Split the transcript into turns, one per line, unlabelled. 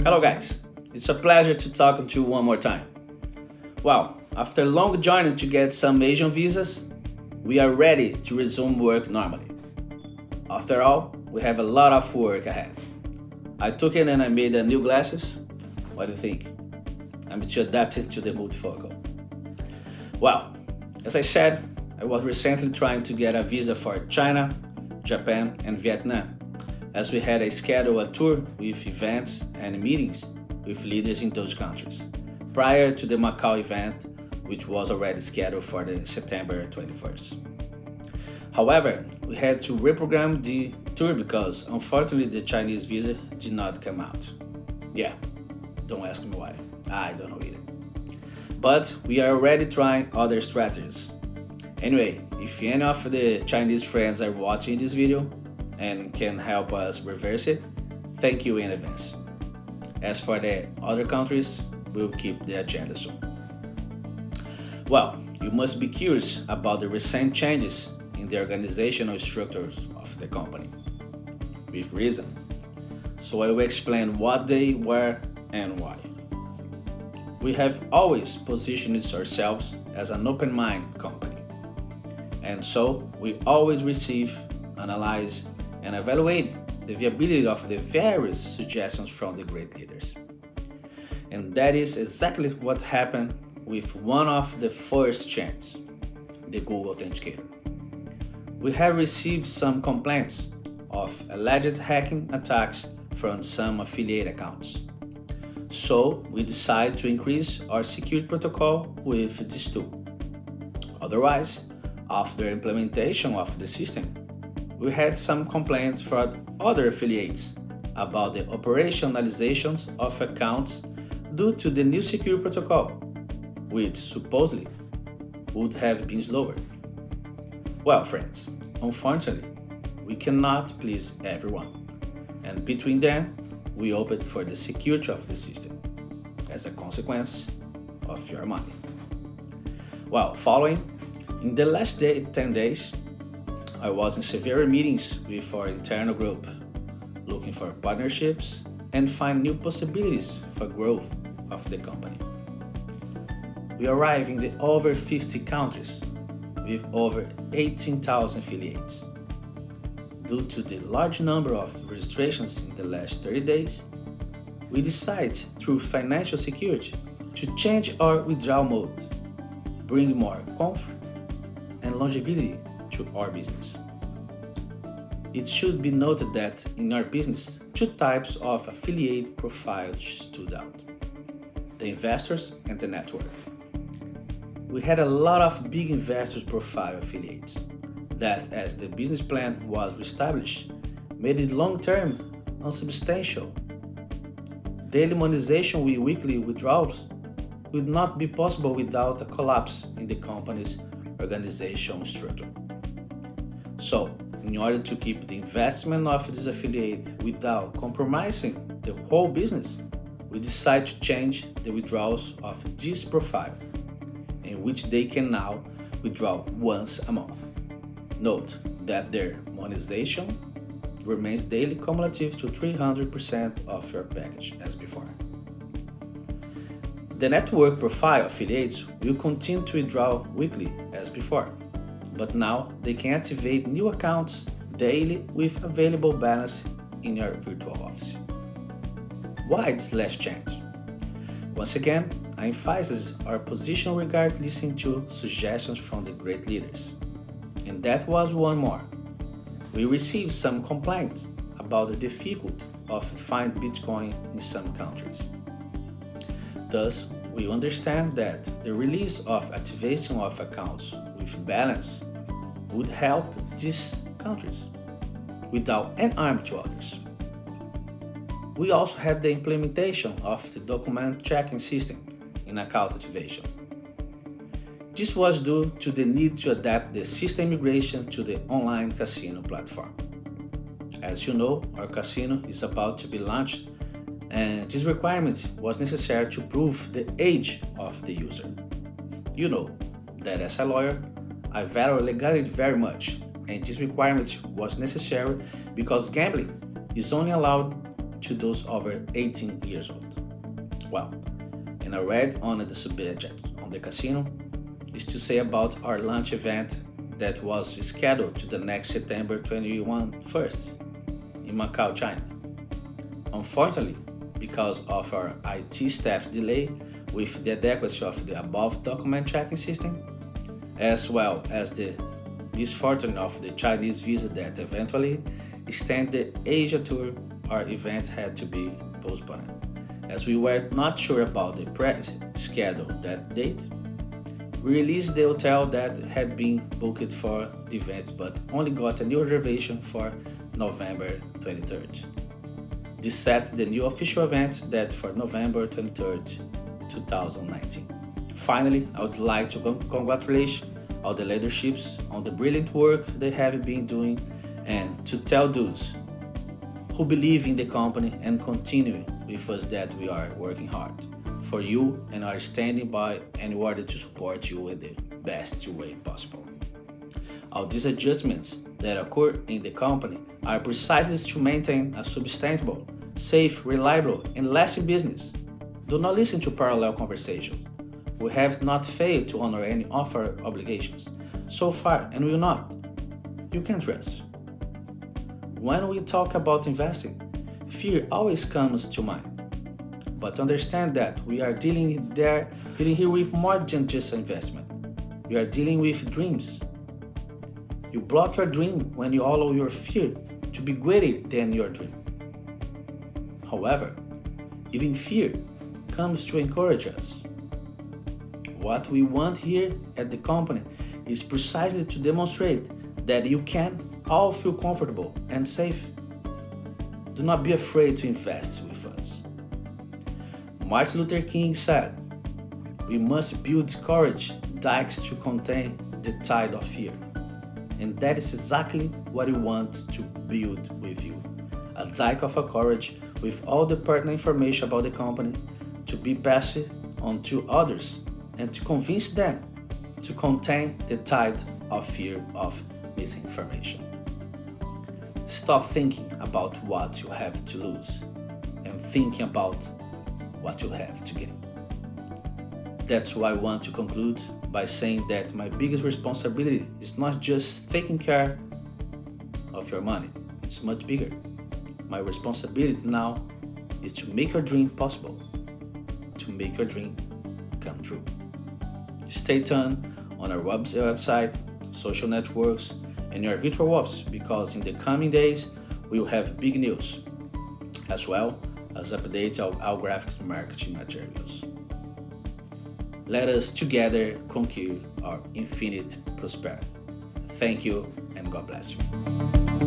Hello guys, it's a pleasure to talk to you one more time. Well, after a long journey to get some Asian visas, we are ready to resume work normally. After all, we have a lot of work ahead. I took it and I made new glasses. What do you think? I'm still adapting to the multifocal. Well, as I said, I was recently trying to get a visa for China, Japan, and Vietnam, as we had a scheduled tour with events and meetings with leaders in those countries, prior to the Macao event, which was already scheduled for the September 21st. However, we had to reprogram the tour because, unfortunately, the Chinese visa did not come out. Yeah, don't ask me why. I don't know either. But we are already trying other strategies. Anyway, if any of the Chinese friends are watching this video and can help us reverse it, thank you in advance. As for the other countries, we'll keep the agenda soon. Well, you must be curious about the recent changes in the organizational structures of the company. With reason. So I will explain what they were and why. We have always positioned ourselves as an open mind company. And so we always receive, analyze, and evaluate the viability of the various suggestions from the great leaders. And that is exactly what happened with one of the first changes, the Google Authenticator. We have received some complaints of alleged hacking attacks from some affiliate accounts. So we decided to increase our security protocol with this tool. Otherwise, after implementation of the system, we had some complaints from other affiliates about the operationalizations of accounts due to the new security protocol, which supposedly would have been slower. Well, friends, unfortunately, we cannot please everyone, and between them, we opted for the security of the system as a consequence of your money. Well, following, in the last 10 days, I was in several meetings with our internal group, looking for partnerships and find new possibilities for growth of the company. We arrive in the over 50 countries with over 18,000 affiliates. Due to the large number of registrations in the last 30 days, we decided through financial security to change our withdrawal mode, bring more comfort and longevity to our business. It should be noted that in our business, two types of affiliate profiles stood out: the investors and the network. We had a lot of big investors profile affiliates that, as the business plan was reestablished, made it long-term unsubstantial. Daily monetization with weekly withdrawals would not be possible without a collapse in the company's organizational structure. So, in order to keep the investment of this affiliate without compromising the whole business, we decided to change the withdrawals of this profile, in which they can now withdraw once a month. Note that their monetization remains daily cumulative to 300% of your package as before. The network profile affiliates will continue to withdraw weekly as before, but now they can activate new accounts daily with available balance in your virtual office. Why this last change? Once again, I emphasize our position regarding listening to suggestions from the great leaders. And that was one more. We received some complaints about the difficulty of finding Bitcoin in some countries. Thus, we understand that the release of activation of accounts with balance would help these countries without an harm to others. We also had the implementation of the document checking system in account activations. This was due to the need to adapt the system migration to the online casino platform. As you know, our casino is about to be launched, and this requirement was necessary to prove the age of the user. You know that as a lawyer, I value legality very much, and this requirement was necessary because gambling is only allowed to those over 18 years old. Well, and I read on the subject on the casino is to say about our launch event that was scheduled to the next September 21 1st in Macao, China. Unfortunately, because of our IT staff delay with the adequacy of the above document checking system, as well as the misfortune of the Chinese visa that eventually extended the Asia tour, our event had to be postponed. As we were not sure about the schedule that date, we released the hotel that had been booked for the event but only got a new reservation for November 23rd. This sets the new official event that for November 23rd, 2019. Finally, I would like to congratulate all the leaderships on the brilliant work they have been doing and to tell those who believe in the company and continue with us that we are working hard for you and are standing by in order to support you in the best way possible. All these adjustments that occur in the company are precisely to maintain a sustainable, safe, reliable, and lasting business. Do not listen to parallel conversations. We have not failed to honor any offer obligations so far and will not. You can trust. When we talk about investing, fear always comes to mind. But understand that we are dealing here with more than just investment. We are dealing with dreams. You block your dream when you allow your fear to be greater than your dream. However, even fear comes to encourage us. What we want here at the company is precisely to demonstrate that you can all feel comfortable and safe. Do not be afraid to invest with us. Martin Luther King said, "We must build courage dikes to contain the tide of fear." And that is exactly what we want to build with you. A dike of courage with all the pertinent information about the company to be passed on to others and to convince them to contain the tide of fear of misinformation. Stop thinking about what you have to lose and thinking about what you have to gain. That's why I want to conclude by saying that my biggest responsibility is not just taking care of your money, it's much bigger. My responsibility now is to make your dream possible, to make your dream come true. Stay tuned on our website, social networks, and your virtual office because in the coming days we will have big news, as well as updates of our graphic marketing materials. Let us together conquer our infinite prosperity. Thank you and God bless you.